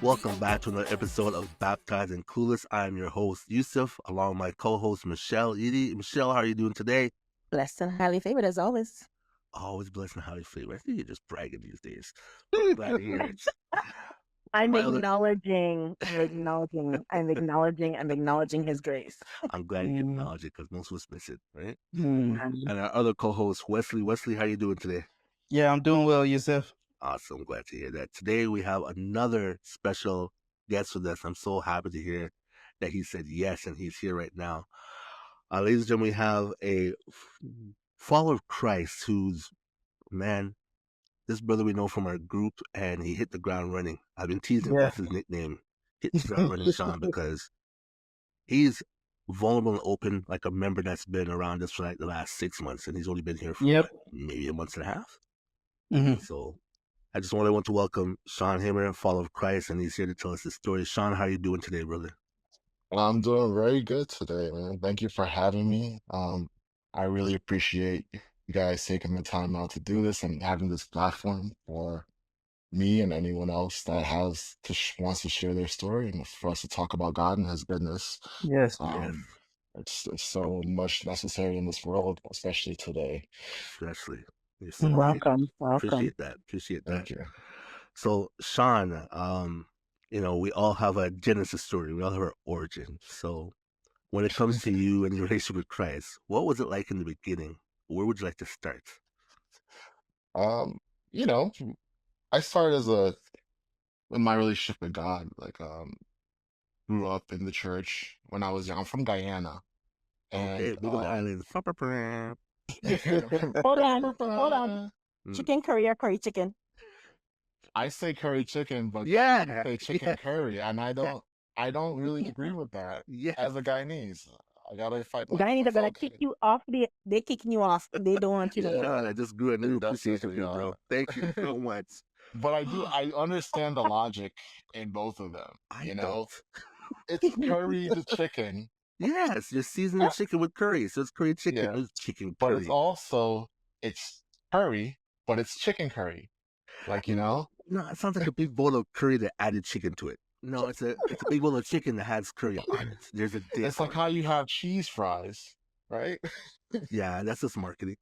Welcome back to another episode of Baptized and Clueless. I am your host, Yusuf, along with my co-host, Michelle. Edie, Michelle, how are you doing today? Blessed and highly favored as always. Always blessed and highly favored. I think you're just bragging these days. But glad to hear it. I'm My other, acknowledging, I'm acknowledging his grace. I'm glad you acknowledge it because most of us miss it, right? Mm. And our other co-host, Wesley. Wesley, how are you doing today? Yeah, I'm doing well, Yusuf. Awesome. Glad to hear that. Today we have another special guest with us. I'm so happy to hear that he said yes and he's here right now. Ladies and gentlemen, we have a follower of Christ who's, man, this brother we know from our group, and he hit the ground running. I've been teasing Yeah. that's his nickname, hit the ground running Sean, because he's vulnerable and open like a member that's been around us for like the last 6 months, and he's only been here for Yep. maybe a month and a half. Mhm. So I just want to welcome Sean Hammer, follower of Christ, and he's here to tell us his story. Sean, how are you doing today, brother? I'm doing very good today, man. Thank you for having me. I really appreciate you guys taking the time out to do this and having this platform for me and anyone else that wants to share their story and for us to talk about God and His goodness. Yes. Um, it's so much necessary in this world, especially today. Especially. You're so right. Welcome. Appreciate that. Appreciate that. Thank you. So, Sean, we all have a Genesis story. We all have our origin. So, when it comes to you and your relationship with Christ, what was it like in the beginning? Where would you like to start? Um, you know, I started in my relationship with God, grew up in the church when I was young. I'm from Guyana. Okay, And big of the island. Hold on. Chicken curry or curry chicken? I say curry chicken, but you Yeah. say chicken curry, and I don't really agree with that Yeah. as a Guyanese. I gotta fight my Guyanese are gonna fellow kick you off. They kicking you off. They don't want you to. Sean, I just grew a new appreciation for definitely you, bro. are. Thank you so much. But I understand the logic in both of them. I You don't. know, it's curry the chicken. Yes, you're seasoning chicken with curry, so it's curry chicken. Yeah, It's chicken but curry. it's curry, but it's chicken curry. Like, you know? No, it sounds like a big bowl of curry that added chicken to it. No, it's a big bowl of chicken that has curry on it. There's a dip. It's like how you have cheese fries, right? Yeah, that's just marketing.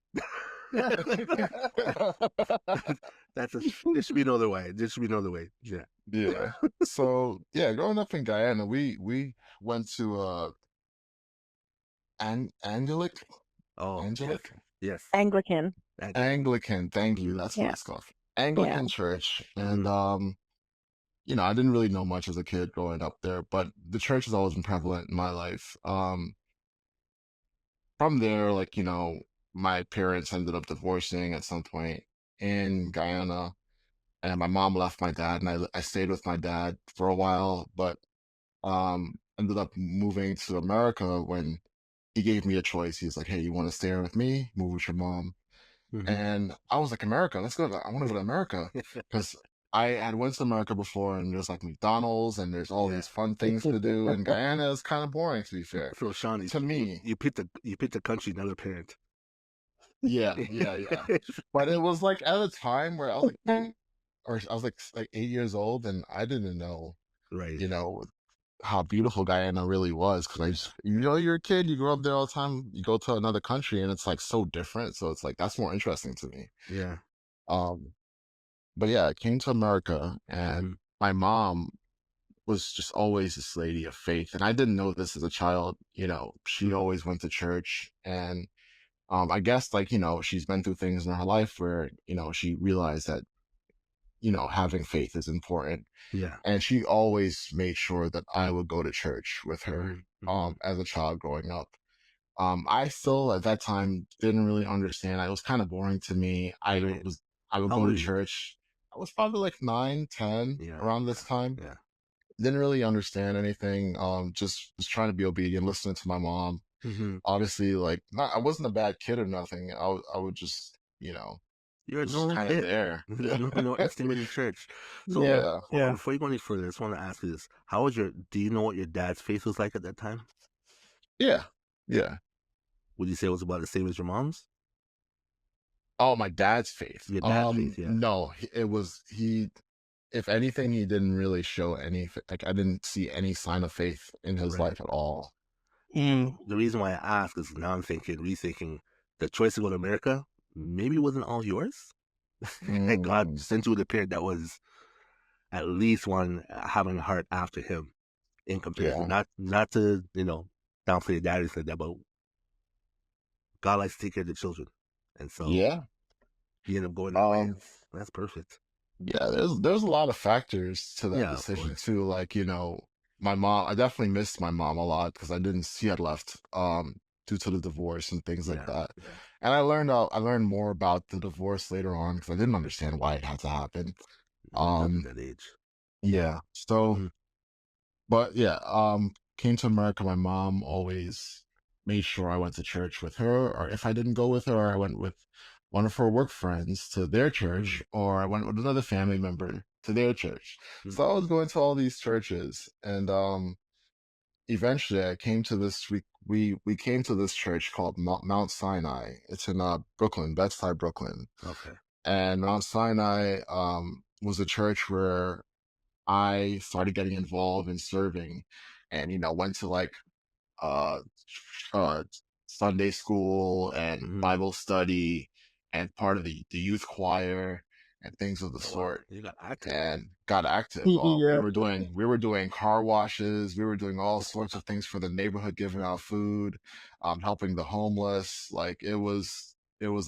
That's there should be no other way. There should be no other way. Yeah. Yeah. So yeah, growing up in Guyana, we went to Angelic Oh, Angelic yes. Anglican. Anglican. Thank you. That's what Yeah. it's called. Anglican church. And I didn't really know much as a kid growing up there, but the church has always been prevalent in my life. From there, my parents ended up divorcing at some point in Guyana, and my mom left my dad, and I stayed with my dad for a while, but ended up moving to America when he gave me a choice. He was like, "Hey, you want to stay here with me? Move with your mom." And I was like, "America, let's go. I want to go to America," because I had went to America before, and there's like McDonald's, and there's all these fun things to do. And Guyana is kind of boring, to be fair. So, Sean, To me, you picked a country, not a parent. yeah. But it was like at a time where I was like, or I was like 8 years old, and I didn't know, Right. how beautiful Guyana really was, because you're a kid, you grow up there all the time, you go to another country and it's like so different, so it's like that's more interesting to me. Yeah. But yeah, I came to America, and my mom was just always this lady of faith, and I didn't know this as a child. She always went to church, and I guess she's been through things in her life where she realized that having faith is important. Yeah. And she always made sure that I would go to church with her as a child growing up. I still at that time didn't really understand. It was kind of boring to me. I would How go old to were you? church. I was probably like 9, 10 around this time. Yeah. Didn't really understand anything. Just was trying to be obedient, listening to my mom. Obviously, I wasn't a bad kid or nothing. I would just, You're a just normal kind of kid. there. No estimated church. So Yeah. before you go any further, I just want to ask you this: do you know what your dad's faith was like at that time? Yeah. Would you say it was about the same as your mom's? Oh, my dad's faith. Your dad's faith, yeah. No, it was if anything, he didn't really show any, like, I didn't see any sign of faith in his Right. life at all. Mm. The reason why I ask is now I'm rethinking, the choice to go to America maybe wasn't all yours. And God Mm, sent you with a parent that was at least one having a heart after him in comparison. yeah. Not to, downplay your daddy said that, but God likes to take care of the children. And so Yeah. he ended up going that way. Um, That's perfect. yeah, there's a lot of factors to that Yeah, of decision course. too. Like, my mom, I definitely missed my mom a lot because I didn't she had left due to the divorce and things like Yeah, that. yeah. And I learned more about the divorce later on because I didn't understand why it had to happen. It does at Um, that age. yeah. So, Mm, but yeah, came to America, my mom always made sure I went to church with her, or if I didn't go with her, I went with one of her work friends to their mm, church, or I went with another family member to their church. mm. So I was going to all these churches, and eventually I came to this we came to this church called Mount Sinai. It's in Brooklyn, Bed-Stuy, Brooklyn. Okay. And Mount Sinai was a church where I started getting involved in serving, and went to like uh, uh, Sunday school and Mm-hmm. Bible study and part of the youth choir and things of the Oh, wow. sort, You got active. and got active. We Yeah. were doing car washes. We were doing all sorts of things for the neighborhood, giving out food, helping the homeless. Like it was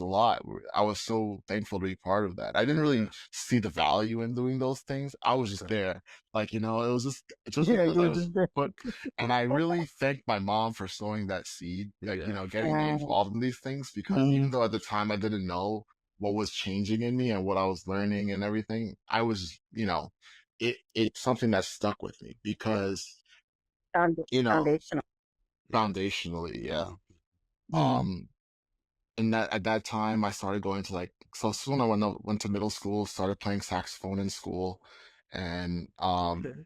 a lot. I was so thankful to be part of that. I didn't Yeah. really see the value in doing those things. I was just Okay. there, like it was just Yeah, because you I were was just there. put. And I really thank my mom for sowing that seed, like Yeah. getting me involved in these things, because even Mm. though at the time I didn't know what was changing in me and what I was learning and everything, I was, it's something that stuck with me because, you know, Foundational. Yeah. foundationally, yeah. Mm-hmm. Mm. Um, and that at that time I started going to like, so soon I went to middle school, started playing saxophone in school, and Okay.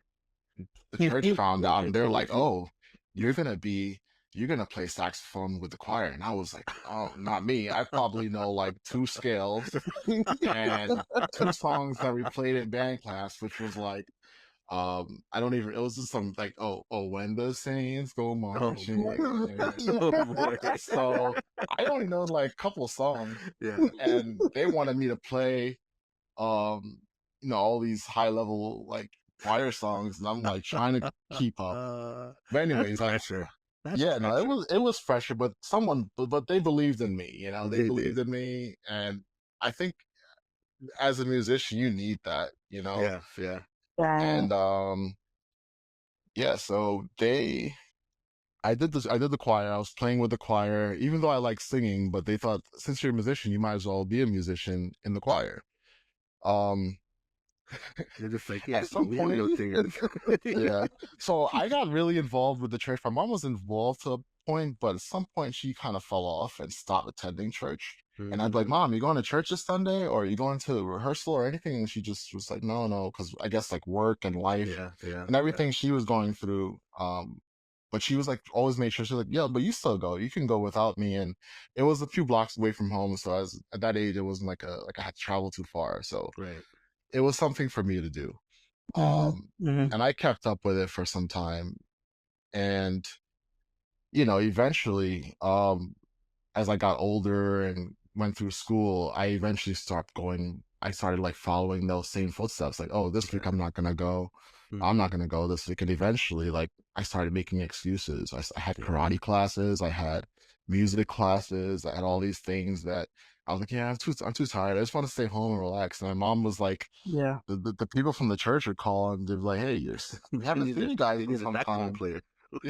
the church found out and they're like, "Oh, you're gonna be you're gonna play saxophone with the choir." And I was like, "Oh, not me. I probably know like two scales and two songs that we played in band class, which was like, I don't even, it was just some like, oh, when the saints go Oh boy. marching in. Oh boy. So I only know like a couple of songs, Yeah. and they wanted me to play um all these high level like choir songs, and I'm like trying to keep up. But That's anyways, pressure. That's yeah, no, it pressure. was pressure, but but they believed in me, they They did. believed in me. And I think as a musician you need that, Yeah. Yeah. Right. and yeah, so I did the choir. I was playing with the choir, even though I like singing, but they thought, since you're a musician, you might as well be a musician in the choir. um They're just like, at yeah, some we point, know singers. yeah. So I got really involved with the church. My mom was involved to a point, but at some point she kind of fell off and stopped attending church. And I'd be like, Mm-hmm. "Mom, you going to church this Sunday, or are you going to rehearsal or anything?" And she just was like, "No, no," because I guess like work and life Yeah. Yeah. and Yeah. everything she was going through. But she was like, always made sure, she's like, "Yeah, but you still go. You can go without me." And it was a few blocks away from home, so as at that age, it wasn't like I had to travel too far. So Right. it was something for me to do. Mm. Um, Mm. and I kept up with it for some time. And, eventually, as I got older and went through school, I eventually stopped going. I started like following those same footsteps. Like, oh, this week Okay. I'm not gonna go. I'm Mm-hmm. not gonna go this week. And eventually, like, I started making excuses. I had Yeah. karate classes. I had music classes. I had all these things that I was like, yeah, I'm too tired. I just want to stay home and relax. And my mom was like, Yeah. the people from the church would call and they'd be like, "Hey, we You haven't need seen you guys you in need a some saxophone time." player.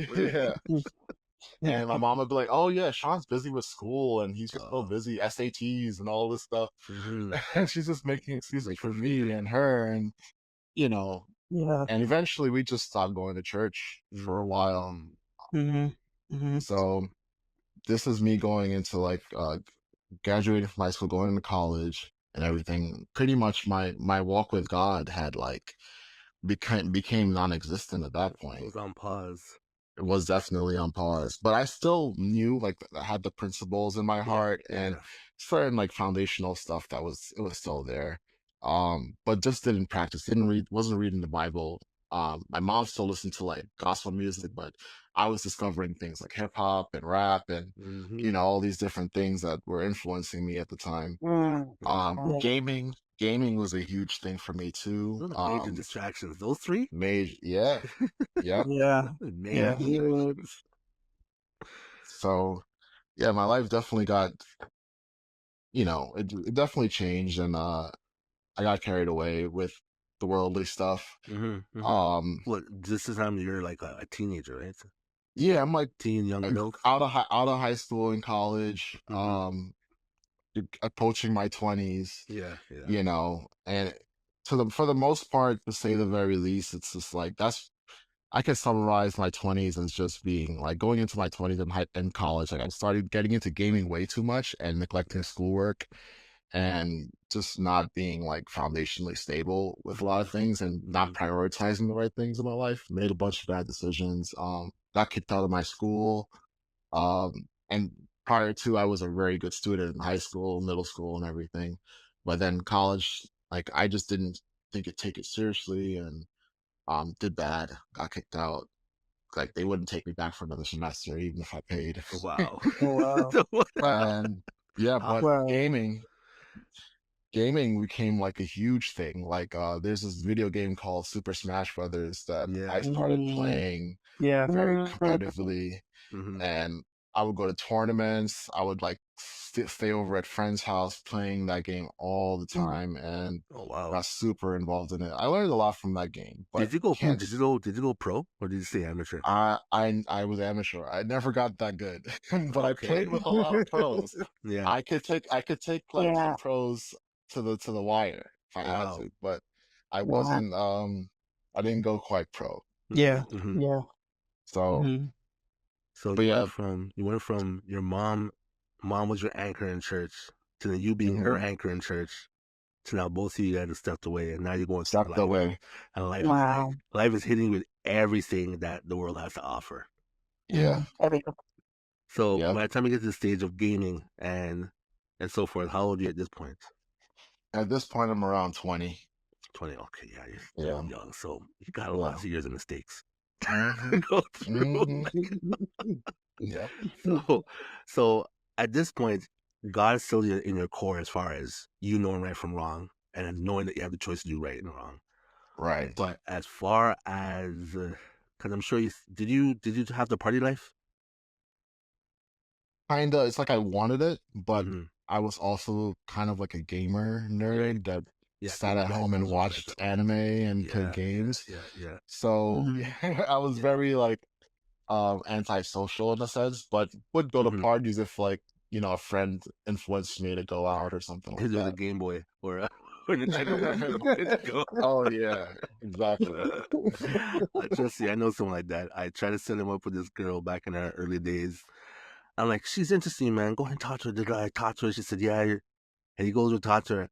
Where Yeah. Mm. And my mom would be like, "Oh yeah, Sean's busy with school and he's just so Oh. busy, SATs and all this stuff." Mm-hmm. And she's just making excuses Make for you me and her. And, you know, Yeah. and eventually we just stopped going to church for a while. mm Mm. Mm. So this is me going into like, graduating from high school, going to college and everything. Pretty much my walk with God had like became non-existent at that It point. was on pause. It was definitely on pause, but I still knew, like, I had the principles in my Yeah. heart, and Yeah. certain like foundational stuff it was still there. but just didn't practice, didn't read, wasn't reading the Bible. My mom still listened to like gospel music, but I was discovering things like hip hop and rap and, all these different things that were influencing me at the time. Yeah. Gaming was a huge thing for me too. Those are major distractions. Those three? Major, yeah, yep. Yeah. Major Yeah. distractions. So yeah, my life definitely got, it definitely changed, and I got carried away with the worldly stuff. What, this is time you're like a teenager, right? Yeah, I'm like Teen, young adult. out of high school and college, approaching my 20s, Yeah. and for the most part, to say the very least, it's just like I can summarize my 20s as just being like going into my 20s in college. Like I started getting into gaming way too much and neglecting schoolwork and just not being like foundationally stable with a lot of things and not prioritizing the right things in my life. Made a bunch of bad decisions. Got kicked out of my school. And prior to, I was a very good student in high school, middle school, and everything. But then college, like I just didn't take it seriously, and did bad. Got kicked out. Like they wouldn't take me back for another semester, even if I paid. Wow. Wow. And yeah, but Wow. gaming became like a huge thing. Like there's this video game called Super Smash Brothers that I started playing Yeah. very competitively, Mhm. and I would go to tournaments. I would like stay over at friends' house playing that game all the time, and Oh wow. got super involved in it. I learned a lot from that game. But Did you go pro or did you stay amateur? I was amateur. I never got that good, but I played with a lot of pros. Yeah. I could take like some pros to the wire if I had Wow. to, but I wasn't. I didn't go quite pro. Yeah. Mhm. Yeah. So, So but you yeah, went from your mom was your anchor in church to then you being her anchor in church to now both of you guys have stepped away and now you're going through stepped life. away. And Wow. life is hitting you with everything that the world has to offer. Yeah, Everything. So yep. by the time you get to the stage of gaming and so forth, how old are you at this point? At this point, I'm around 20. 20. Okay, yeah, you're Yeah, still young, so you got a yeah. lot of years in the States Mhm, go through. Yep. So at this point, God is still in your core as far as you knowing right from wrong and knowing that you have the choice to do right and wrong. Right. But as far as, because I'm sure did you have the party life? Kinda. It's like I wanted it, but Mm-hmm. I was also kind of like a gamer nerd that sat at home and watched anime and played games. Yeah. So I was very like antisocial in a sense, but would go to parties if like, a friend influenced me to go out or something like There was a that. Game Boy or a Nintendo. Go. Oh yeah, exactly. Trust me, I know someone like that. I tried to set him up with this girl back in our early days. I'm like, she's interesting, man. Go ahead and talk to her. The guy talked to her. She said, yeah. And he goes to talk to her.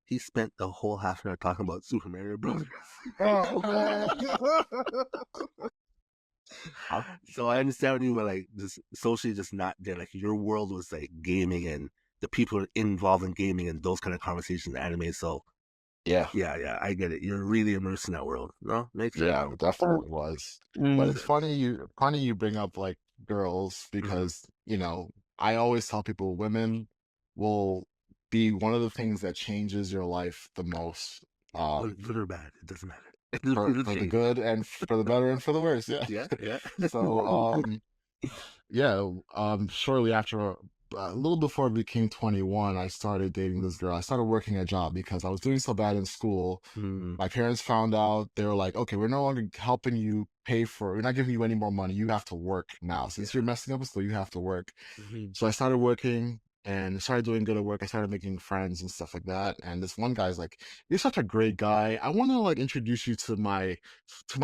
He spent the whole half an hour talking about Super Mario Brothers. So I understand what you mean, like just socially just not there. Like your world was like gaming and the people involved in gaming and those kind of conversations, anime. So Yeah. yeah, I get it. You're really immersed in that world. No, makes sense. Yeah, it definitely was. But it's funny you bring up like girls because, I always tell people women will be one of the things that changes your life the most. Good or bad, it doesn't matter. For the good and for the better and for the worse. Yeah. Yeah. So, yeah, shortly after, a little before I became 21, I started dating this girl. I started working a job because I was doing so bad in school. My parents found out. They were like, okay, we're no longer helping you we're not giving you any more money. You have to work now. Since you're messing up with school, you have to work. So I started working and started doing good at work. I started making friends and stuff like that. And this one guy's like, you're such a great guy. I want to like introduce you to my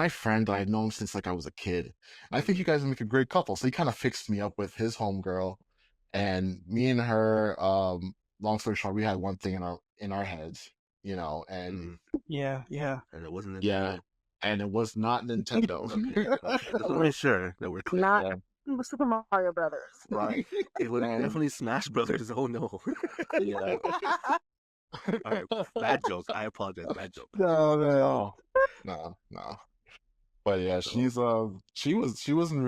friend that I've known since like I was a kid. I think you guys would make a great couple. So he kind of fixed me up with his homegirl, and me and her, long story short, we had one thing in our heads, and Yeah. And it wasn't Nintendo. yeah, and it was not Nintendo. Okay. Just want to make sure that we're clear. Not Super Mario Brothers. Right. It was definitely Smash Brothers. Oh no. Yeah. All right, bad joke. I apologize. Bad joke. No. But yeah, So she wasn't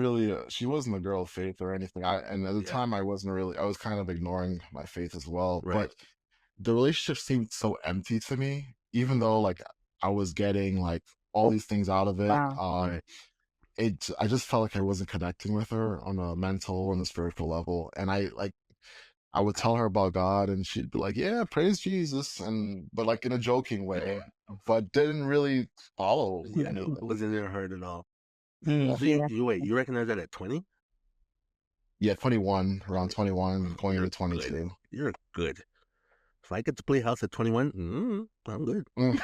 a girl of faith or anything. And at the yeah, time I was kind of ignoring my faith as well. right. But the relationship seemed so empty to me, even though like I was getting like all these things out of it. Wow. Right. I just felt like I wasn't connecting with her on a mental and a spiritual level. And I would tell her about God and she'd be like, yeah, praise Jesus. But like in a joking way, but didn't really follow Yeah, any of it it. wasn't in her heart at all. Mm. So Yeah. you wait. You recognize that at 20? Yeah, 21, around 21, going You're into good. 22. You're good. If I get to play house at 21, I'm good. Mm.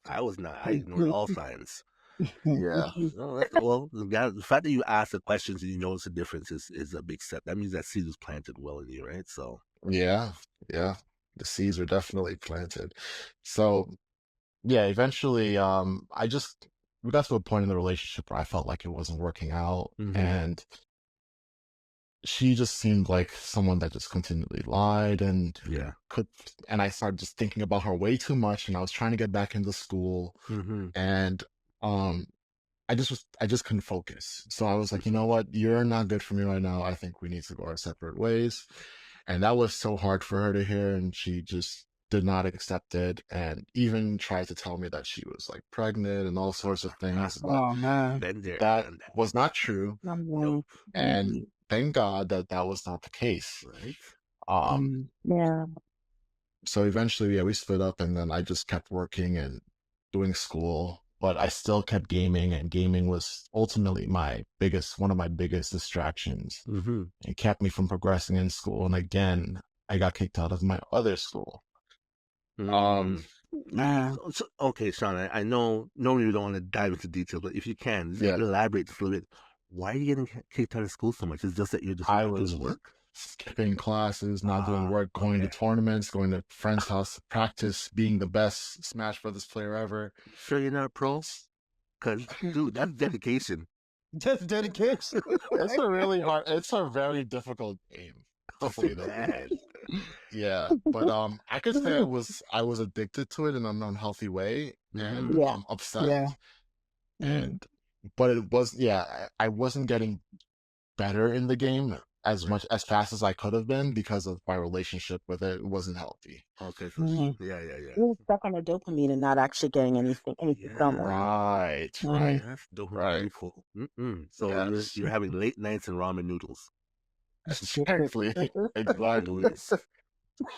I was not. I ignored all signs. Yeah, No, well, the fact that you ask the questions and you notice the difference is a big step. That means that seed was planted well in you, right? So, yeah, yeah. The seeds were definitely planted. So yeah, eventually, we got to a point in the relationship where I felt like it wasn't working out, mm-hmm. and she just seemed like someone that just continually lied and Yeah. and I started just thinking about her way too much, and I was trying to get back into school, Mm-hmm. and um I just couldn't focus. So I was like, you Mm-hmm. know what? You're not good for me right now. I think we need to go our separate ways. And that was so hard for her to hear. And she just did not accept it. And even tried to tell me that she was like pregnant and all sorts of things. But Oh man. Been there, that done that. was not true. Nope. And thank God that that was not the case. Right. Um, Mm. Yeah. so eventually, yeah, we split up and then I just kept working and doing school, but I still kept gaming, and gaming was ultimately one of my biggest distractions. Mm-hmm. It kept me from progressing in school. And again, I got kicked out of my other school. Um, Man. So, okay, Sean, I know normally you don't want to dive into details, but if you can, just yeah, elaborate just a little bit. Why are you getting kicked out of school so much? Is it just that you're just I not was doing work? skipping classes, not doing work, going to Okay. tournaments, going to friends' house, practice, being the best Smash Brothers player ever. Sure you're not a pro? Because, dude, that's dedication. Just dedication. It's a very difficult game, to Oh, say the man. least. Yeah, but I could say I was addicted to it in an unhealthy way, Mm-hmm. and Yeah. I'm upset. Yeah. And but it was yeah, I wasn't getting better in the game as fast as I could have been because of my relationship with it. It wasn't healthy. Okay, so, Mm. yeah. You're stuck on the dopamine and not actually getting any fulfillment. Yeah. Right, Mm. right, That's dopamine right. brutal. So Yes, you're having late nights and ramen noodles. exactly, exactly. Jeez.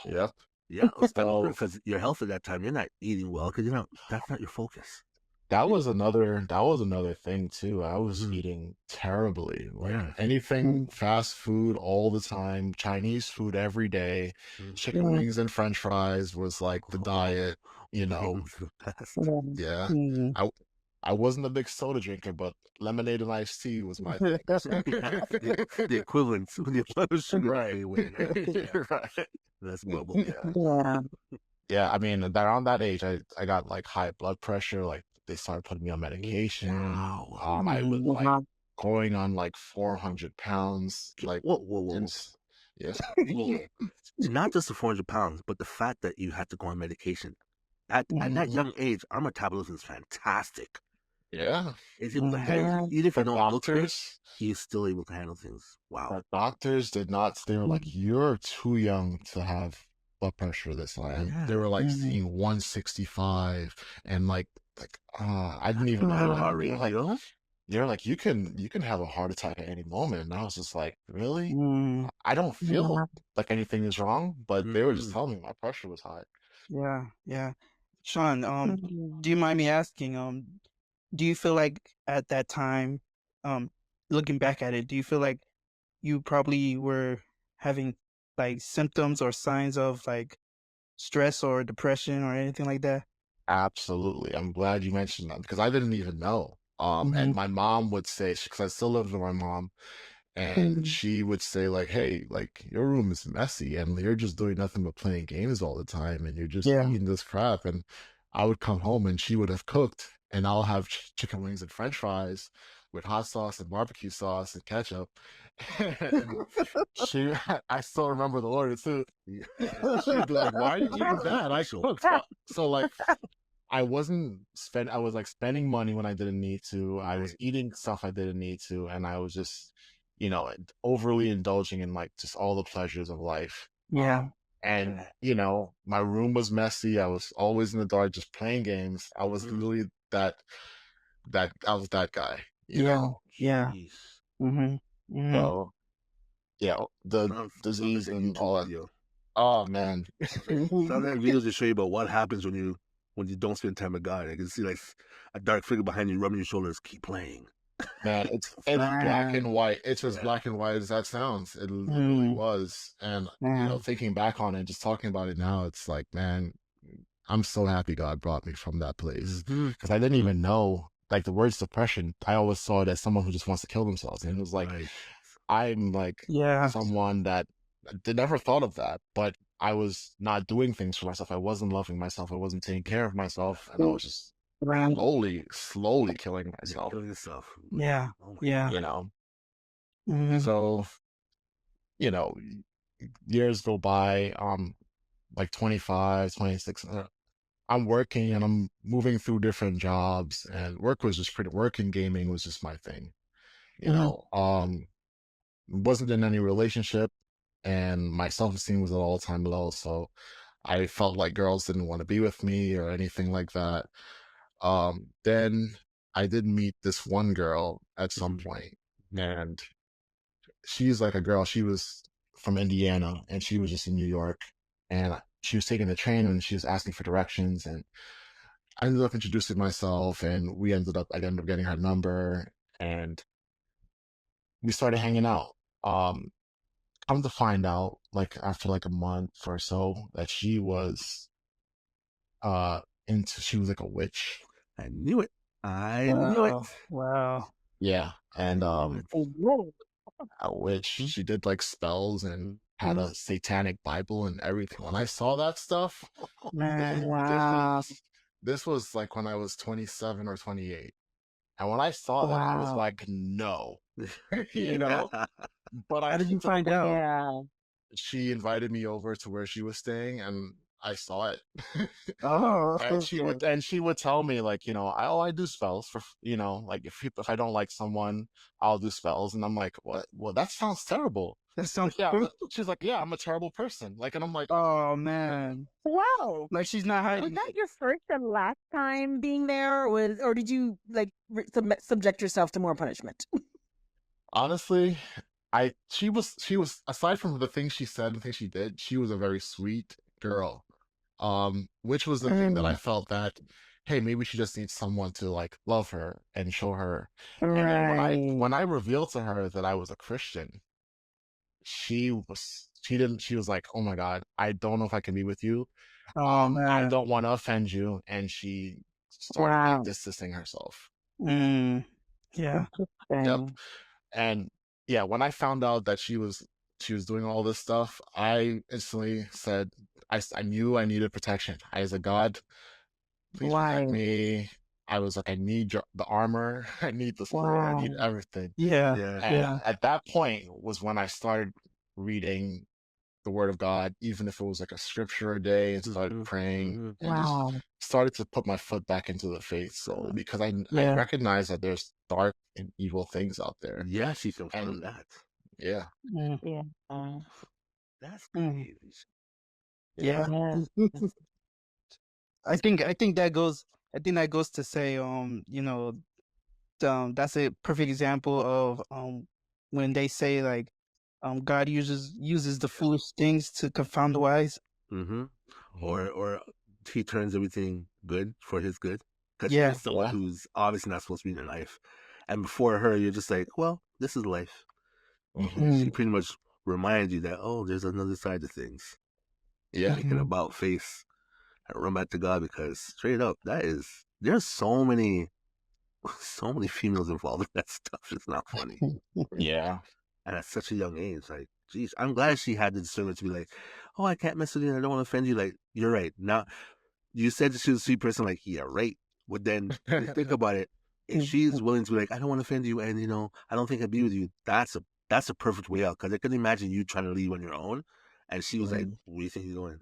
Yep. Yeah, So because your health at that time, you're not eating well because that's not your focus. that was another thing too. I was Mm-hmm. eating terribly. Like Yeah. anything fast food all the time, Chinese food every day, chicken Yeah. wings and French fries was like the diet, you know. Wings the best. Yeah. Yeah. Mm. I I wasn't a big soda drinker, but lemonade and iced tea was my thing. The equivalent to the amount of sugar that Right. they weigh, right? Yeah, Right. that's bubble. Yeah. Yeah. Yeah, I mean, around that age, I got like high blood pressure. Like they started putting me on medication. Wow. I was like Uh-huh. going on like 400 pounds. Like, Whoa. yeah, Whoa. Not just the 400 pounds, but the fact that you had to go on medication. At that young age, our metabolism is fantastic. yeah. It's able to handle, Yeah. even if you The don't look fit, doctors, he's still able to handle things. Wow. the doctors did not. They were like, "You're too young to have blood pressure this high." And they Yeah. were like seeing 165, and I didn't even Not know a that. heart rate, you know? They're like, you can have a heart attack at any moment. And I was just like, really? Mm. I don't feel Yeah. like anything is wrong, but they were just Mm-mm. telling me my pressure was high. Yeah. Yeah. Sean, Mhm. do you mind me asking, do you feel like at that time, looking back at it, do you feel like you probably were having like symptoms or signs of like stress or depression or anything like that? Absolutely. I'm glad you mentioned that because I didn't even know. And my mom would say, because I still lived with my mom, and Mhm. she would say, like, hey, like, your room is messy and you're just doing nothing but playing games all the time and you're just Yeah. eating this crap. And I would come home and she would have cooked and I'll have chicken wings and French fries. with hot sauce and barbecue sauce and ketchup. And she, I still remember the order too. She'd be like, "Why are you eating that? I cooked." So like, I was like spending money when I didn't need to. I was eating stuff I didn't need to, and I was just, overly indulging in like just all the pleasures of life. Yeah. And my room was messy. I was always in the dark, just playing games. I was literally that I was that guy. Yeah. Yeah. Jeez. So yeah, the Sounds disease like and YouTube all that. video. Oh man, Sounds like videos to show you about what happens when you don't spend time with God. I can see like a dark figure behind you rubbing your shoulders. Keep playing. man, it's black and white. It's as black and white as that sounds. It literally was. And thinking back on it, just talking about it now, it's like, man, I'm so happy God brought me from that place, because I didn't even know, like, the word suppression. I always saw it as someone who just wants to kill themselves, and it was like, I'm like someone that never thought of that, but I was not doing things for myself. I wasn't loving myself. I wasn't taking care of myself, and I was just slowly killing myself. Killing yourself. Yeah. Oh Yeah. So, years go by, like 25, 26. I'm working and I'm moving through different jobs, and work and gaming was just my thing. Wasn't in any relationship, and my self-esteem was at all-time low. So I felt like girls didn't want to be with me or anything like that. Then I did meet this one girl at some point, and she's like a girl. She was from Indiana, and she was just in New York, and she was taking the train, and she was asking for directions, and I ended up introducing myself, and I ended up getting her number, and we started hanging out. Come to find out, like after like a month or so, that she was she was like a witch. I knew it. I knew it. Wow. Yeah, and a witch. She did like spells and had a satanic Bible and everything. When I saw that stuff, Man. Wow. this was like when I was 27 or 28. And when I saw that, I was like, no, but How did you find out? Yeah. she invited me over to where she was staying, and I saw it. Oh. And she would tell me, like, I do spells for, like, if I don't like someone, I'll do spells. And I'm like, what? Well, that sounds terrible. That sounds She's like, yeah, I'm a terrible person. Like, and I'm like, oh man. Wow. Like she's not Was hiding. that your first and last time being there, or did you like subject yourself to more punishment? honestly, she was aside from the things she said and things she did, she was a very sweet girl. Which was the thing that I felt that, hey, maybe she just needs someone to like love her and show her. And then when I revealed to her that I was a Christian, she was like, oh my God, I don't know if I can be with you. Oh man. I don't want to offend you. And she started like, distancing herself. Yeah. Yep. And yeah, when I found out that she was doing all this stuff, I instantly said, I knew I needed protection. I was like, God, please protect me. I was like, I need the armor. I need the sword. I need everything. Yeah. And at that point was when I started reading the Word of God, even if it was like a scripture a day, and started praying, and just started to put my foot back into the faith slowly, because I recognize that there's dark and evil things out there. Yeah, she confirmed that. Yeah. Yeah. That's crazy. Yeah. I think that goes to say, that's a perfect example of when they say like God uses the foolish things to confound the wise. Or he turns everything good for his good, because Yeah. she's someone who's obviously not supposed to be in your life, and before her you're just like, well, this is life. She pretty much reminds you that, oh, there's another side to things. Yeah. Make an about face and run back to God, because straight up, there's so many females involved in that stuff. It's not funny. Yeah. And at such a young age, like, geez, I'm glad she had the discernment to be like, oh, I can't mess with you, I don't want to offend you. Like, you're right. Now, you said that she was a sweet person, like, yeah, right. But then think about it. if she's willing to be like, I don't want to offend you, and I don't think I'd be with you, that's a perfect way out. Because I could imagine you trying to leave on your own, and she was like, Mhm. "Where do you think you're going?"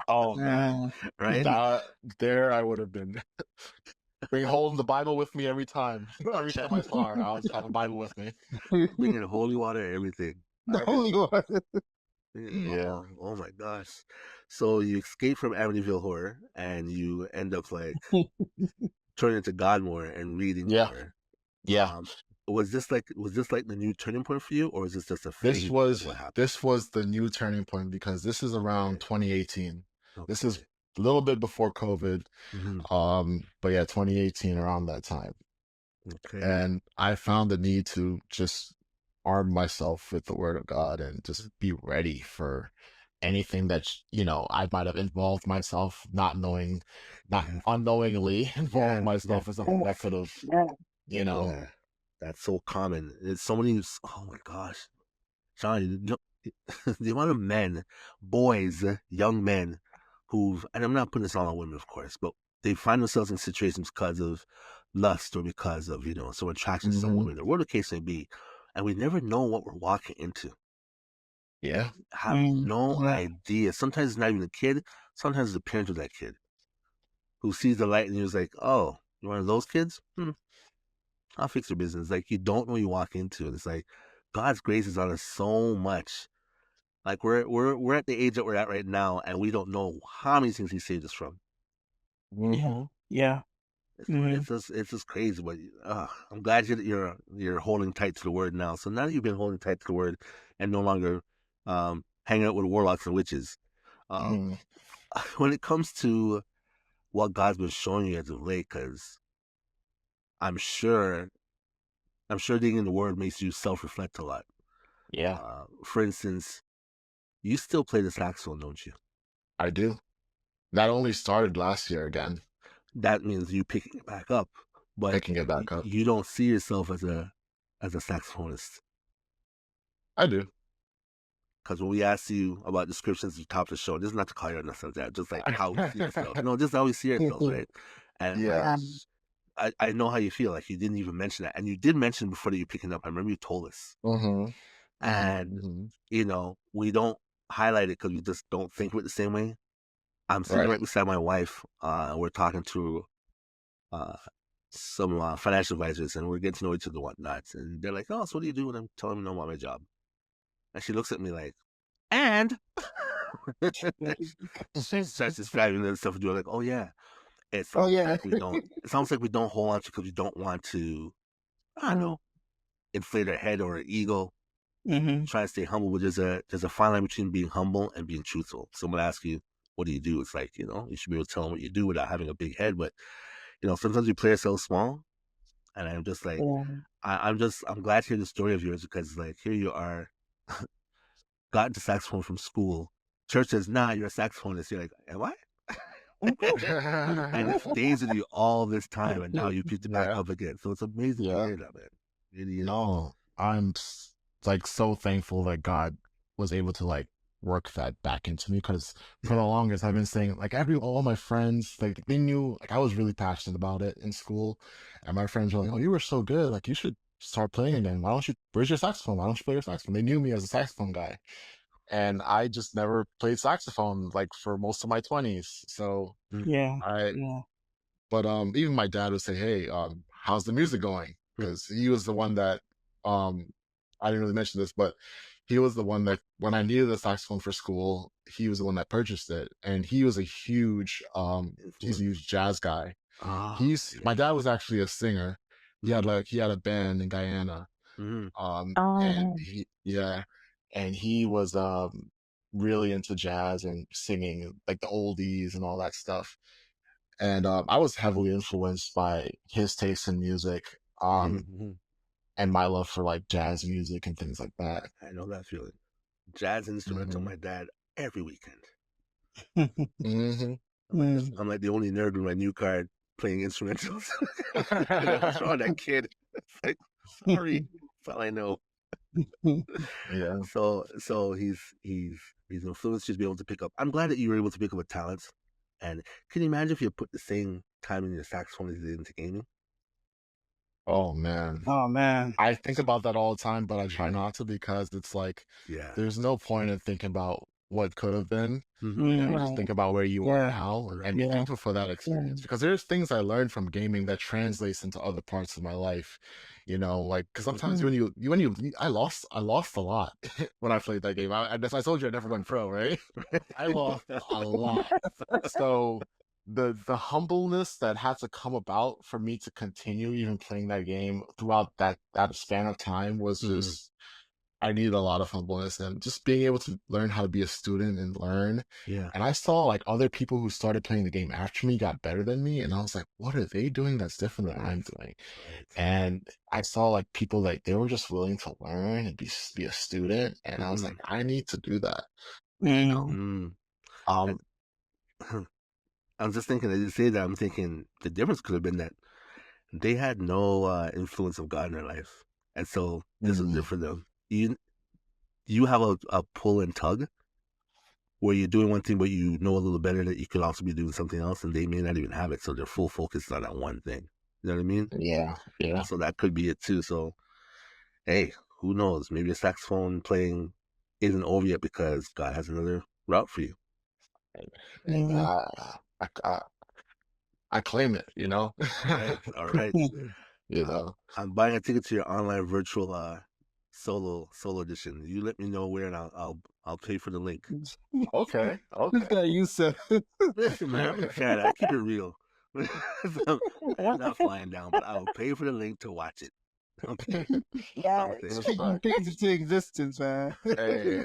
Oh man, Right? that there I would have been bring holding the Bible with me every time. Every time I saw her, I was have a Bible with me. Bringing holy water, everything. The holy one. Yeah. Oh my gosh! So you escape from Amityville Horror, and you end up like turning to God more and reading Yeah. more. Yeah. Um, was this like the new turning point for you, or is this just a This phase of was what happened? this was the new turning point because this is around Okay, 2018. This is okay, a little bit before COVID. hmm But yeah, 2018 around that time. okay, And I found the need to just arm myself with the word of God and just be ready for anything that, I might have involved myself, not yeah, unknowingly involved yeah, yeah, myself in something that could have, you know. yeah. That's so common. It's so many. Oh my gosh, Johnny, the amount of men, boys, young men, and I'm not putting this all on women, of course, but they find themselves in situations because of lust or because of, some attraction to some Hmm. women or whatever the case may be. And we never know what we're walking into. Yeah. Have no Yeah. idea. Sometimes it's not even the kid, sometimes it's the parent of that kid who sees the light and he was like, oh, you're one of those kids? I'll fix your business. Like, you don't know what you walk into. And it's like, God's grace is on us so much. Like we're at the age that we're at right now, and we don't know how many things He saved us from. Yeah. Hmm. Yeah. Mm-hmm. It's just crazy. But I'm glad you're holding tight to the Word now. So now that you've been holding tight to the Word and no longer hanging out with warlocks and witches, um, Hmm. when it comes to what God's been showing you as of late, because I'm sure I'm sure digging in the Word makes you self-reflect a lot. Yeah, For instance, you still play the saxophone, don't you? I do. That only started last year again, That means you picking it back up, but picking it back up. you don't see yourself as a saxophonist. I do. Because when we ask you about descriptions at the top of the show, this is not to call you on ourselves that, just like how we see ourselves. No, just how we see ourselves, right? And like Yeah. I know how you feel. Like you didn't even mention that, and you did mention before that you're picking up. I remember you told us, Hmm. Hmm. and Hmm. we don't highlight it because we just don't think of it the same way. I'm sitting Right. right beside my wife. We're talking to uh, some financial advisors, and we're getting to know each other and whatnot. And they're like, "Oh, so what do you do?" And I'm telling them about my job. And she looks at me like, "And?" She starts describing the stuff we do. Like, "Oh yeah." It's Oh almost yeah. like we don't. It's almost like we don't hold on to because we don't want to. I don't know, inflate our head or our ego. Mm-hmm. Try to stay humble, but there's a fine line between being humble and being truthful. Someone asks you, "What do you do?" It's like you should be able to tell them what you do without having a big head. But sometimes we play ourselves small, and I'm just like, Yeah. I'm glad to hear the story of yours because like here you are, got into saxophone from school. Church says, "Nah, you're a saxophonist." You're like, "Am I?" And it stays with you all this time, and now you picked it back Yeah. up again. So it's amazing to Yeah. hear that, man. It really is. No, like so thankful that God was able to like work that back into me because for the longest I've been saying like all my friends like they knew like I was really passionate about it in school, and my friends were like, "Oh, you were so good, like you should start playing again. Why don't you? Where's your saxophone? Why don't you play your saxophone?" They knew me as a saxophone guy, and I just never played saxophone like for most of my 20s. So Mm, Yeah. I Yeah. but even my dad would say, "Hey, how's the music going?" mm, Because he was the one that um I didn't really mention this, but he was the one that when I needed a saxophone for school, he was the one that purchased it. And he was a huge he's a influence. huge jazz guy. Ah, He's yeah. my dad was actually a singer. Mm-hmm. He had a band in Guyana. Mm-hmm. And Oh. he was really into jazz and singing like the oldies and all that stuff. And I was heavily influenced by his taste in music, Mm-hmm. and my love for like jazz music and things like that. I know that feeling. Jazz instrumental, Hmm. my dad every weekend. Hmm. Mm. I'm like the only nerd with my new card playing instrumentals. What's wrong with that kid? It's like, sorry, that's all I know. Yeah. So he's influenced you to be able to pick up. I'm glad that you were able to pick up a talent And can you imagine if you put the same time in your saxophone as you did into gaming? Oh man. Oh man. I think about that all the time, but I try not to because it's like Yeah. there's no point in thinking about what could have been. Hmm. And just Right. think about where you are Yeah. now and be Yeah. thankful for that experience because there's things I learned from gaming that translates into other parts of my life. Like because sometimes Mm. I lost a lot when I played that game. I told you I never went pro, right? I lost a lot. So the humbleness that had to come about for me to continue even playing that game throughout that span of time was Hmm. just I needed a lot of humbleness and just being able to learn how to be a student and learn. Yeah. And I saw like other people who started playing the game after me got better than me, and I was like, what are they doing that's different than Right. I'm doing? Right. And I saw like people like they were just willing to learn and be a student, and I was Hmm. like, I need to do that. Mm. Mm. Um, And I was just thinking, as you say that, I'm thinking the difference could have been that they had no influence of God in their life, and so this was mm, different for them. You have a pull and tug where you're doing one thing, but you know a little better that you could also be doing something else, and they may not even have it, so their full focus is on that one thing. You know what I mean? yeah, yeah. So that could be it too. So hey, who knows? Maybe a saxophone playing isn't over yet because God has another route for you. And Mm. I claim it, you know. All right, all right. You Uh, know. I'm buying a ticket to your online virtual solo edition. You let me know where, and I'll pay for the link. Okay, This okay. guy you said. Listen, man, I'm in Canada. I keep it real. So, I'm not flying down, but I will pay for the link to watch it. Okay, Yeah, okay. speaking Respect. things into existence, man. Hey,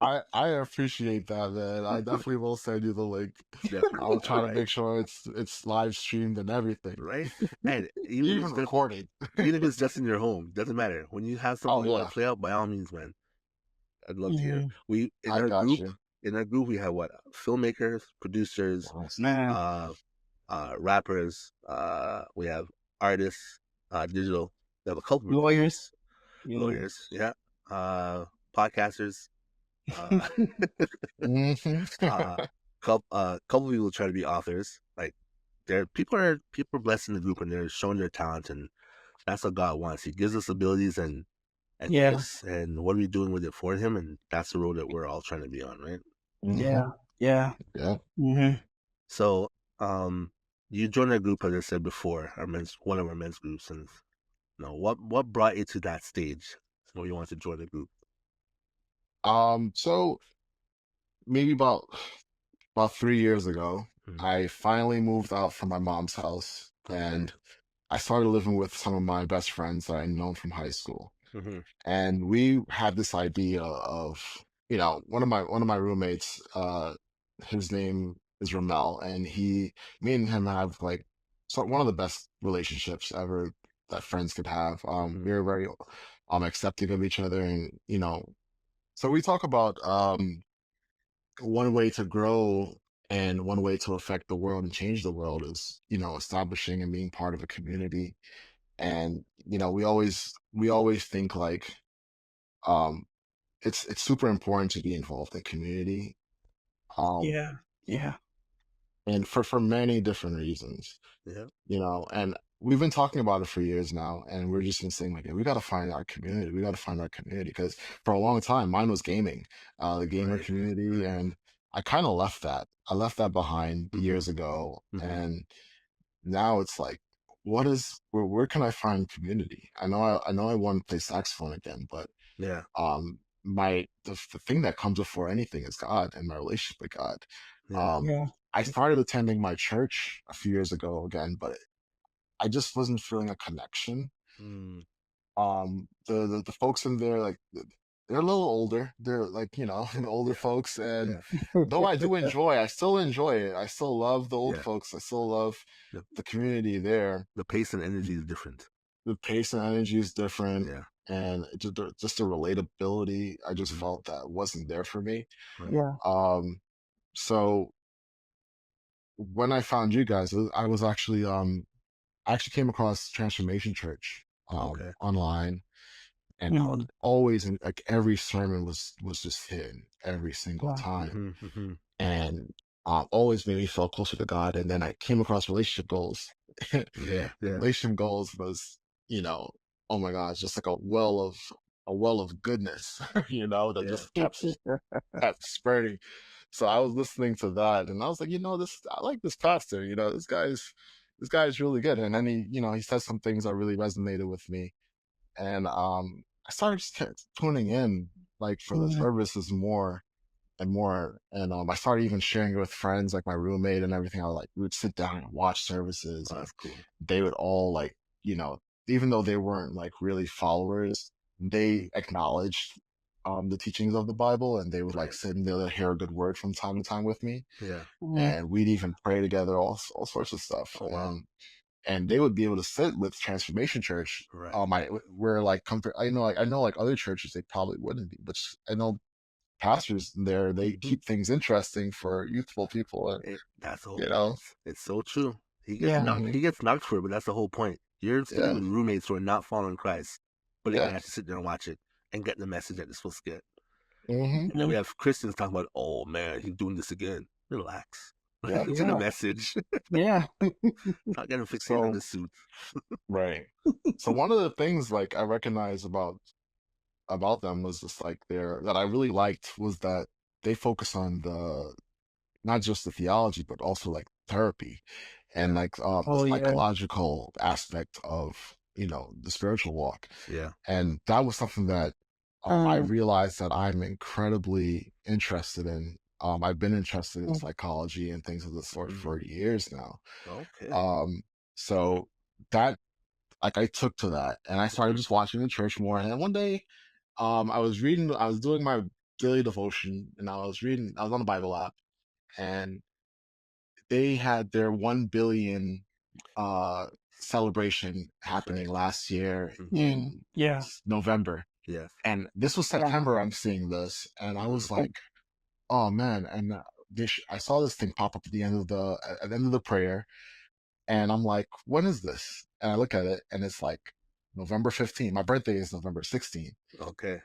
I appreciate that, man. I definitely will send you the link. I'll Definitely. All try to right, make sure it's live streamed and everything, right. And even recorded. even if it's just in your home, doesn't matter. When you have something Oh you want yeah, to play out, by all means, man. I'd love to hear. Mhm. We I got you. in our group we have what filmmakers, producers, Nice. Man, uh, rappers. We have artists, digital. We have a couple of lawyers. Yeah. lawyers, yeah, podcasters. Uh, Hmm. couple people try to be authors. Like people are blessed in the group and they're showing their talent, and that's what God wants. He gives us abilities and Yeah. gifts, and what are we doing with it for Him? And that's the road that we're all trying to be on, right? Hmm. Yeah. Yeah. Yeah. Hmm. So, you joined our group, as I said before, one of our men's groups, and what brought you to that stage where you want to join the group? So maybe about 3 years ago, Mm-hmm. I finally moved out from my mom's house, Okay. and I started living with some of my best friends that I known from high school. Mm-hmm. And we had this idea of, one of my roommates, his name is Ramel, and me and him have like one of the best relationships ever that friends could have. Mm-hmm. We are very accepting of each other, and so we talk about one way to grow and one way to affect the world and change the world is establishing and being part of a community. And we always think like um it's super important to be involved in community, um Yeah. Yeah. and for many different reasons, Yeah. and we've been talking about it for years now, and we're just been saying like, "Yeah, we got to find our community, we got to find our community," because for a long time mine was gaming, the gamer Right. community, Right. and I left that behind Mm-hmm. years ago. Mm-hmm. And now it's like, where can I find community? I know I want to play saxophone again, but Yeah. the thing that comes before anything is God and my relationship with God. Yeah. Um, Yeah. I started attending my church a few years ago again, but I just wasn't feeling a connection. Mm. The folks in there, like, they're a little older. They're like, older Yeah. folks, and Yeah. though I still enjoy it. I still love the old Yeah. folks. I still love The, the community there. the pace and energy is different. The pace and energy is different, Yeah. and just the relatability, I just Mm-hmm. felt that wasn't there for me. Right. Yeah. Um, so when I found you guys, I actually came across Transformation Church Okay. online, and I would Mhm. always, like, every sermon was just hitting every single Yeah. time. Mm-hmm. Mm-hmm. And always made me feel closer to God. And then I came across relationship goals. Yeah, yeah, Relationship goals was, you know, oh my gosh, just like a well of goodness, that yeah. just kept spreading. So I was listening to that, and I was like, I like this pastor. This guy's really good. And then he said some things that really resonated with me, and I started just tuning in like for the Mhm. services more and more. And I started even sharing it with friends, like my roommate and everything. We would sit down and watch services, Oh, and that's cool. they would all like, even though they weren't like really followers, they acknowledged the teachings of the Bible, and they would like Right. sit and they'll hear a good word from time to time with me, Yeah. Mhm. and we'd even pray together, all sorts of stuff. Oh wow. And they would be able to sit with Transformation Church. Right. Where like comfort, I know like other churches they probably wouldn't be, but I know pastors there, they Hmm. keep things interesting for youthful people, and That's the whole you point. know, It's so true. He gets Yeah. knocked. hmm He gets knocked for it, but that's the whole point. You're sitting yeah, with roommates who are not following Christ, but they can yeah, actually sit there and watch it and get the message that they're supposed to get. hmm And then we Mhm. have Christians talking about, "Oh man, he's doing this again." Relax. yeah. To the Yeah. message. Yeah. Not getting fixated on So the suit. right. So one of the things like I recognize about them was just like that I really liked was that they focus on the not just the theology but also like therapy and Yeah. like the Oh yeah. psychological aspect of the spiritual walk. Yeah. And that was something that I Um. realized that I'm incredibly interested in. I've been interested in mm, psychology and things of the sort Hmm. for years now. Okay. So that like I took to that and I started just watching the church more. And then one day, I was doing my daily devotion and I was on the Bible app and they had their 1 billion uh celebration That's right. happening last year Hmm. mm, in yeah. November. Yes. And this was Yeah. September. I'm seeing this, and I Hmm. was like, "Oh man!" And I saw this thing pop up at the end of the prayer, and I'm like, "When is this?" And I look at it, and it's like November 15th. My birthday is November 16th. Okay.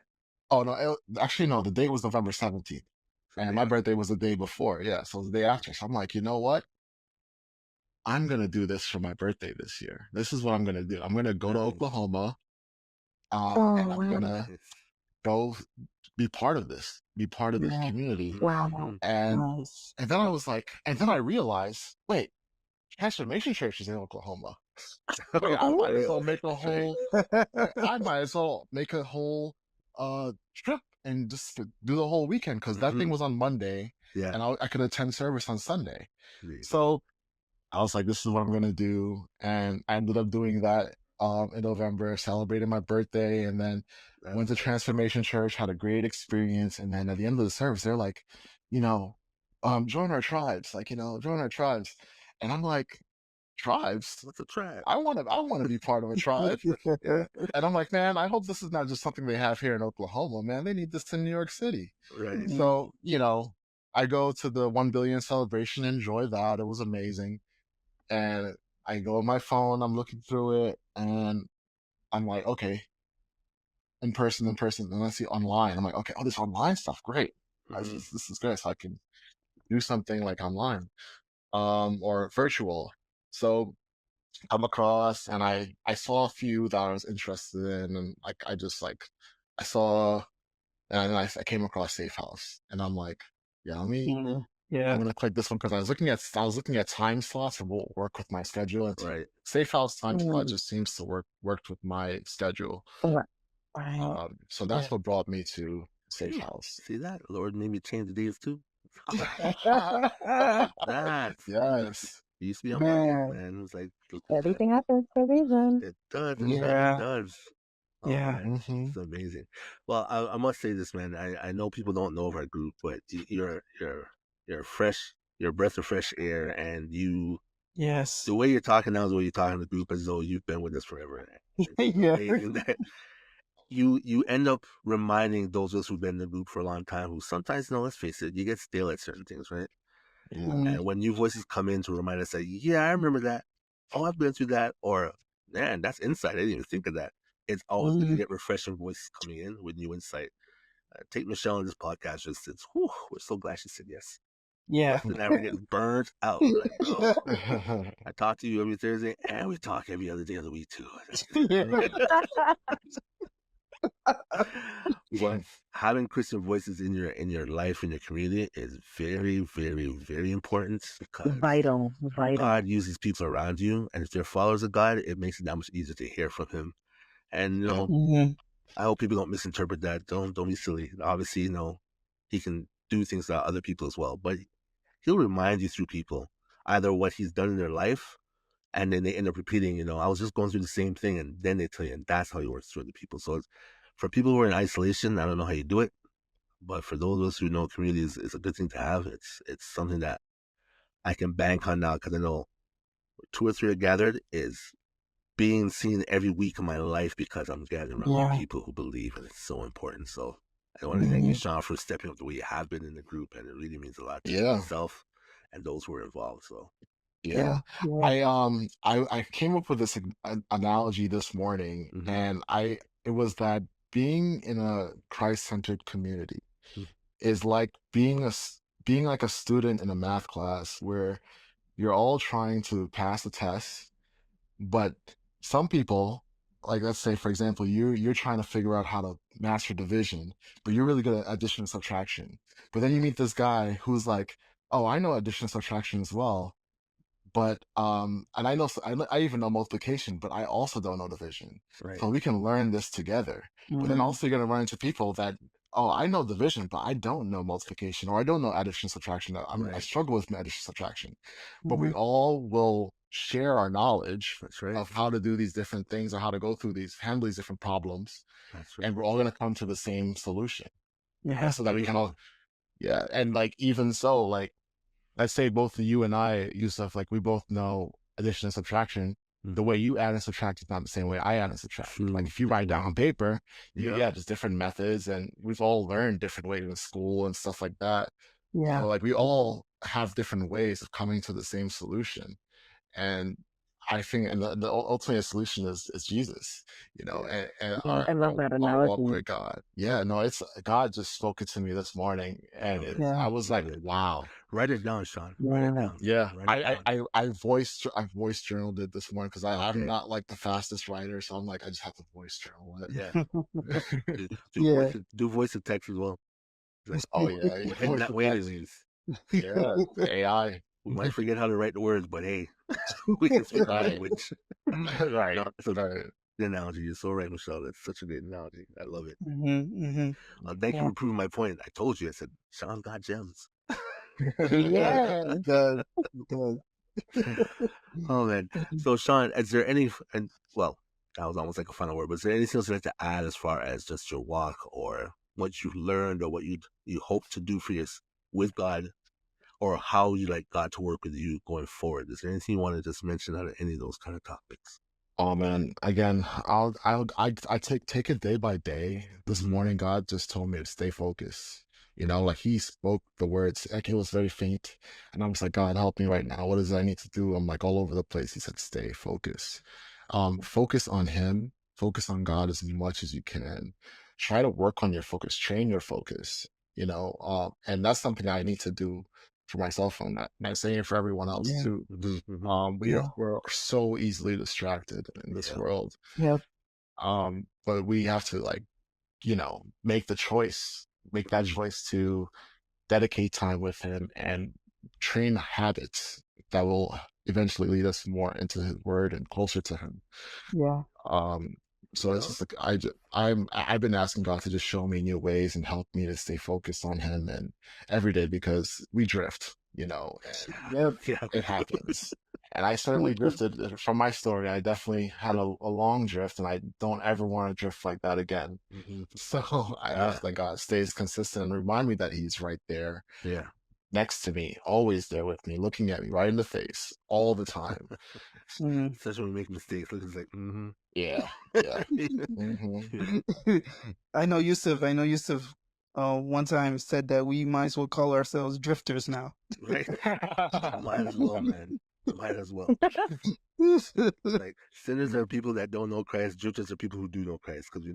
Oh no, actually no, the date was November 17th, So and they my are. birthday was the day before. Yeah, so it was the day after. So I'm like, you know what? I'm gonna do this for my birthday this year. This is what I'm gonna do. I'm gonna go to Nice. Oklahoma, and Oh I'm wow. gonna Nice. go be part of this, be part of this Yeah. community. Wow. Hmm. And Nice. and then I was like, and then I realized, wait, Transformation Church is in Oklahoma. Wait, I might as Wait, well make a wait. whole, I might as well make a whole trip and just do the whole weekend because that Hmm. thing was on Monday, Yeah. and I could attend service on Sunday. There you go. So I was like, this is what I'm gonna do, and I ended up doing that in November, celebrating my birthday, and then That's went to nice. Transformation Church, had a great experience, and then at the end of the service, they're like, you know, join our tribes, like join our tribes, and I'm like, tribes? What's a trap? I want to be part of a tribe, and I'm like, man, I hope this is not just something they have here in Oklahoma, man. They need this in New York City. Right. Mm, So I go to the 1 billion celebration, enjoy that. It was amazing and I go on my phone, I'm looking through it, and I'm like, okay, in person. And I see online. I'm like, okay, oh, this online stuff, great. This Hmm. is this is great. So I can do something like online, or virtual. So come across, and I saw a few that I was interested in, and like I just like I saw, and then I came across Safe House, and I'm like, yeah, mm, I'm yeah. gonna click this one because I was looking at time slots and what work with my schedule, and Right. Safe House time slot Mm, just seems to worked with my schedule. right. Right. So Yeah. that's what brought me to Safe Phew. House. See that? Lord made me change the days too. That's Yes. it used to be on Mondays, Man. man. It was like Everything happens for a reason. it does. It really Yeah. does. Oh Yeah. man, hmm it's amazing. Well, I must say this, man. I know people don't know of our group, but you're fresh. You're a breath of fresh air, and Yes. the way you're talking now is the way you're talking to the group as though you've been with us forever. It's Yeah. amazing that you end up reminding those of us who've been in the group for a long time, who sometimes, let's face it, you get stale at certain things, right? Yeah. Mm, And when new voices come in to remind us that, yeah, I remember that. Oh, I've been through that. Or, man, that's insight. I didn't even think of that. It's always good to mm, get refreshing voices coming in with new insight. Take Michelle on this podcast. Just, it's, whew, we're so glad she said yes. Yeah. Less than ever, getting burnt out. Like, bro, I talk to you every Thursday, and we talk every other day of the week too. Yeah. But having Christian voices in your life, in your community, is very, very, very important because Vital. God uses people around you, and if they're followers of God, it makes it that much easier to hear from Him. And Yeah. Mhm. I hope people don't misinterpret that. Don't be silly. Obviously, He can do things to other people as well, but He'll remind you through people either what He's done in their life, and then they end up repeating. I was just going through the same thing, and then they tell you, and that's how He works through the people. So for people who are in isolation, I don't know how you do it, but for those of us who know community is a good thing to have. It's something that I can bank on now because I know two or three are gathered is being seen every week of my life because I'm gathering around Yeah. people who believe, and it's so important. So I want to thank you, Mhm. Sean, for stepping up the way you have been in the group, and it really means a lot to Yeah. myself and those who are involved. So Yeah. Yeah. I came up with this analogy this morning, Mhm. and it was that being in a Christ-centered community Mhm. is like being like a student in a math class where you're all trying to pass a test, but some people, like let's say for example, you're trying to figure out how to master division, but you're really good at addition and subtraction. But then you meet this guy who's like, oh, I know addition and subtraction as well. But and I know I even know multiplication, but I also don't know division. Right. So we can learn this together. But then Mhm. also you're gonna run into people that, oh, I know division, but I don't know multiplication, or I don't know addition subtraction. I Right. struggle with addition subtraction. But we Mhm. all will share our knowledge That's right. of how to do these different things or how to go through handle these different problems, That's right. and we're all gonna come to the same solution. Yeah. So that we can all, yeah, and like even so, like let's say both you and I, Yusuf, like we both know addition and subtraction. The way you add and subtract is not the same way I add and subtract. Like True. if you write down on paper, Yeah. yeah, there's different methods, and we've all learned different ways in school and stuff like that. Yeah. So like we all have different ways of coming to the same solution. And I think, and the ultimate solution is Jesus, Yeah. and Yeah, I love that our walk analogy. with God. Yeah, no, it's God just spoke it to me this morning, and Love it. Yeah. I was like, Love it. wow. Write it down, Sean. Write it Yeah. down. Yeah, Write it down. I voice journaled it this morning because I'm Okay. not like the fastest writer, so I'm like I just have to voice journal it. Yeah. Yeah. Do voice to text as well. It's like Oh yeah, we're heading voice that to way, text. anyways. Yeah, the AI. We might forget how to write the words, but hey, we can speak the Right, language. right, No, it's a right. good analogy. You're so right, Michelle. That's such a good analogy. I love it. Mhm. Thank you Yeah. for proving my point. I told you. I said Sean's got gems. Yeah. It does. It does. Oh man. So Sean, is there any and well, that was almost like a final word, but is there anything else you'd like to add as far as just your walk or what you've learned or what you hope to do for your with God or how you like God to work with you going forward? Is there anything you want to just mention out of any of those kind of topics? Oh man, again, I take it day by day. This Mm-hmm. morning, God just told me to stay focused. Like He spoke the words, like it was very faint, and I was like, God, help me right now. What is it I need to do? I'm like all over the place. He said, stay focused. Focus on Him. Focus on God as much as you can. Try to work on your focus. Train your focus. And that's something I need to do for myself. I'm not saying it for everyone else Yeah. too. Mm-hmm. Yeah. We're so easily distracted in this Yeah. world. Yep. But we have to make that choice to dedicate time with Him and train habits that will eventually lead us more into His Word and closer to Him. Yeah. So it's Yeah. just like I've been asking God to just show me new ways and help me to stay focused on Him and every day because we drift, and Yep. Yeah. it happens. And I certainly drifted from my story. I definitely had a long drift, and I don't ever want to drift like that again. Mm-hmm. So I Yeah. ask that God stays consistent and remind me that He's right there Yeah. next to me, always there with me, looking at me right in the face all the time. Mhm. Especially when we make mistakes. Look, it's like, mm-hmm. Yeah, yeah. hmm I know Yusuf. One time said that we might as well call ourselves drifters now. Right? Might as well, man. Might as well. Like sinners are people that don't know Christ. Drifters are people who do know Christ. Because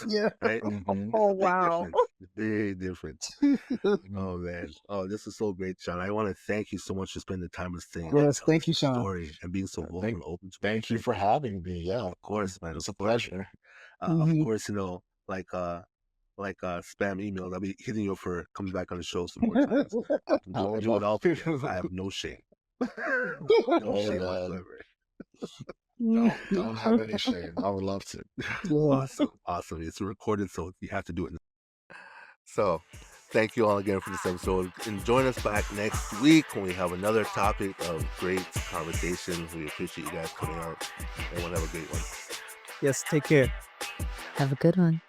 Yeah. right, hmm Oh, it's a big wow. difference. Big difference. Oh man. Oh, this is so great, Sean. I want to thank you so much for spending the time with us today and Yes, telling thank us you, your Sean. story and being so vocal and open to it. Thank you for having me. Yeah, Of course, man. it's Of a course. pleasure. Of Mhm. course, like spam emails. I'll be hitting you for coming back on the show some more times. I can I do, would do it love all for you. to. I have no shame. No Oh shame man, whatsoever. don't have any shame. I would love to. Yeah. Awesome. It's recorded, so you have to do it. So, thank you all again for this episode. And join us back next week when we have another topic of great conversation. We appreciate you guys coming out. Everyone have a great one. Yes, take care. Have a good one.